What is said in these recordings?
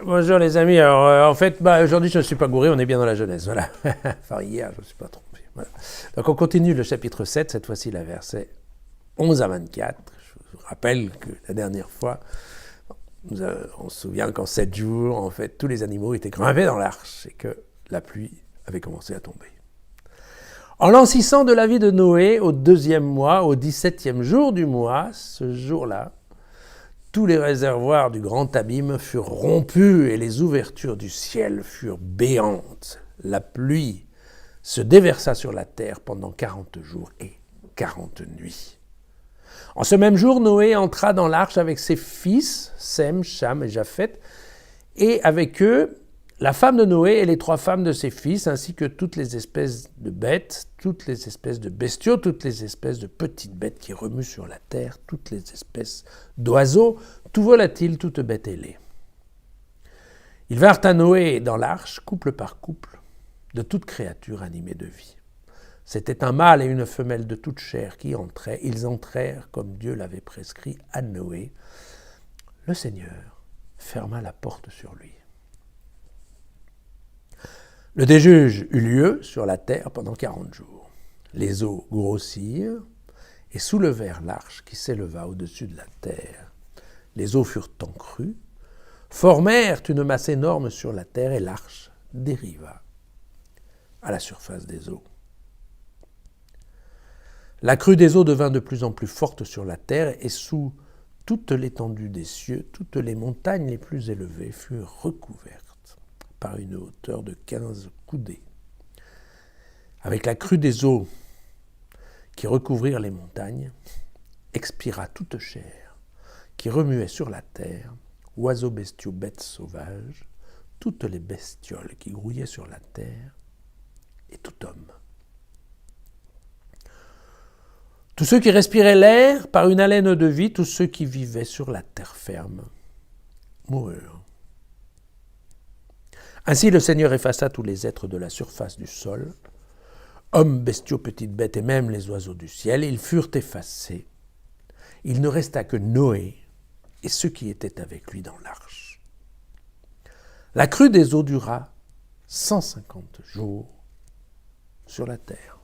Bonjour les amis. Alors en fait, aujourd'hui je ne suis pas gouré, on est bien dans la Genèse. Voilà. Enfin hier, je ne me suis pas trompé. Voilà. Donc on continue le chapitre 7, cette fois-ci la versets 11 à 24. Je vous rappelle que la dernière fois, on se souvient qu'en 7 jours, en fait, tous les animaux étaient grimpés dans l'arche et que la pluie avait commencé à tomber. En l'an 600 de la vie de Noé, au 2e mois, au 17e jour du mois, ce jour-là, tous les réservoirs du grand abîme furent rompus et les ouvertures du ciel furent béantes. La pluie se déversa sur la terre pendant 40 jours et 40 nuits. En ce même jour, Noé entra dans l'arche avec ses fils, Sem, Cham et Japheth, et avec eux, la femme de Noé et les 3 femmes de ses fils, ainsi que toutes les espèces de bêtes, toutes les espèces de bestiaux, toutes les espèces de petites bêtes qui remuent sur la terre, toutes les espèces d'oiseaux, tout volatile, toute bête ailée. Ils vinrent à Noé dans l'arche, couple par couple, de toute créature animée de vie. C'était un mâle et une femelle de toute chair qui entraient. Ils entrèrent comme Dieu l'avait prescrit à Noé. Le Seigneur ferma la porte sur lui. Le déluge eut lieu sur la terre pendant 40 jours. Les eaux grossirent et soulevèrent l'arche qui s'éleva au-dessus de la terre. Les eaux furent encrues, formèrent une masse énorme sur la terre et l'arche dériva à la surface des eaux. La crue des eaux devint de plus en plus forte sur la terre et sous toute l'étendue des cieux, toutes les montagnes les plus élevées furent recouvertes par une hauteur de 15 coudées. Avec la crue des eaux qui recouvrirent les montagnes, expira toute chair qui remuait sur la terre, oiseaux, bestiaux, bêtes sauvages, toutes les bestioles qui grouillaient sur la terre, et tout homme. Tous ceux qui respiraient l'air par une haleine de vie, tous ceux qui vivaient sur la terre ferme, moururent. Ainsi le Seigneur effaça tous les êtres de la surface du sol, hommes, bestiaux, petites bêtes et même les oiseaux du ciel, ils furent effacés. Il ne resta que Noé et ceux qui étaient avec lui dans l'arche. La crue des eaux dura 150 jours sur la terre.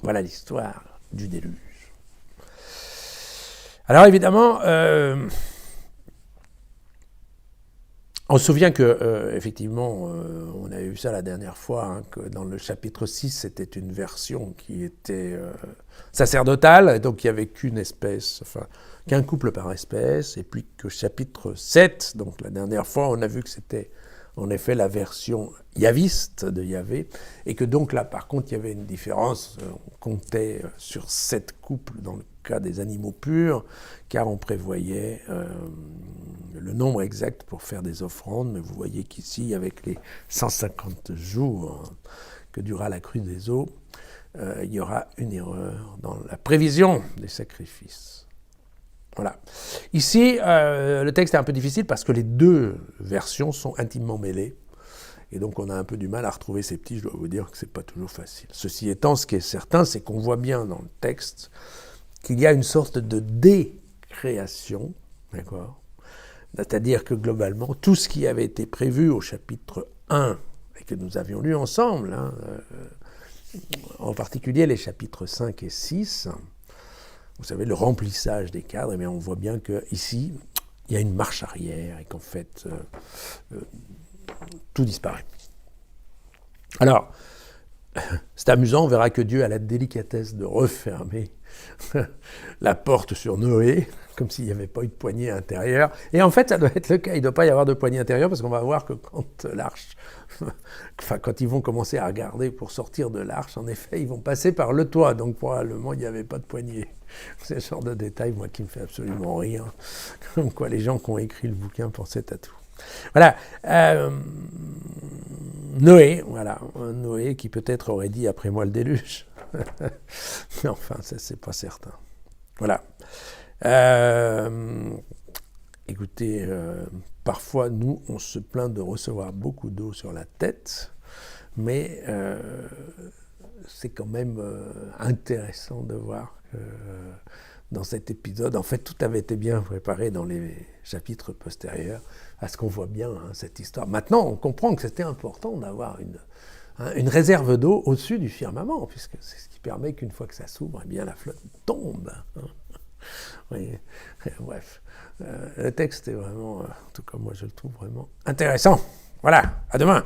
Voilà l'histoire du déluge. Alors évidemment, on se souvient que, effectivement, on avait vu ça la dernière fois, hein, que dans le chapitre 6, c'était une version qui était sacerdotale, donc il n'y avait qu'une espèce, enfin, qu'un couple par espèce, et puis que chapitre 7, donc la dernière fois, on a vu que c'était en effet la version yaviste de Yahvé, et que donc là, par contre, il y avait une différence, on comptait sur 7 couples dans le cas des animaux purs, car on prévoyait le nombre exact pour faire des offrandes, mais vous voyez qu'ici, avec les 150 jours que durera la crue des eaux, il y aura une erreur dans la prévision des sacrifices. Voilà. Ici, le texte est un peu difficile parce que les 2 versions sont intimement mêlées. Et donc, on a un peu du mal à retrouver ces petits. Je dois vous dire que ce n'est pas toujours facile. Ceci étant, ce qui est certain, c'est qu'on voit bien dans le texte qu'il y a une sorte de décréation, d'accord ? C'est-à-dire que globalement, tout ce qui avait été prévu au chapitre 1 et que nous avions lu ensemble, hein, en particulier les chapitres 5 et 6, vous savez, le remplissage des cadres, eh on voit bien qu'ici, il y a une marche arrière et qu'en fait, tout disparaît. Alors, c'est amusant, on verra que Dieu a la délicatesse de refermer la porte sur Noé, comme s'il n'y avait pas eu de poignée intérieure. Et en fait, ça doit être le cas, il ne doit pas y avoir de poignée intérieure, parce qu'on va voir que quand l'arche, enfin, quand ils vont commencer à regarder pour sortir de l'arche, en effet, ils vont passer par le toit, donc probablement il n'y avait pas de poignée. C'est ce genre de détail, moi, qui me fait absolument rire. Comme quoi les gens qui ont écrit le bouquin pensaient à tout. Voilà. Noé, voilà. Noé qui peut-être aurait dit « après moi le déluge ». Mais enfin, ça, c'est pas certain. Voilà. Écoutez, parfois, nous, on se plaint de recevoir beaucoup d'eau sur la tête, mais c'est quand même intéressant de voir que dans cet épisode. En fait, tout avait été bien préparé dans les chapitres postérieurs à ce qu'on voit bien cette histoire. Maintenant, on comprend que c'était important d'avoir une réserve d'eau au-dessus du firmament, puisque c'est ce qui permet qu'une fois que ça s'ouvre, eh bien, la flotte tombe. Oui. Bref, le texte est vraiment, en tout cas moi je le trouve vraiment intéressant. Voilà, à demain.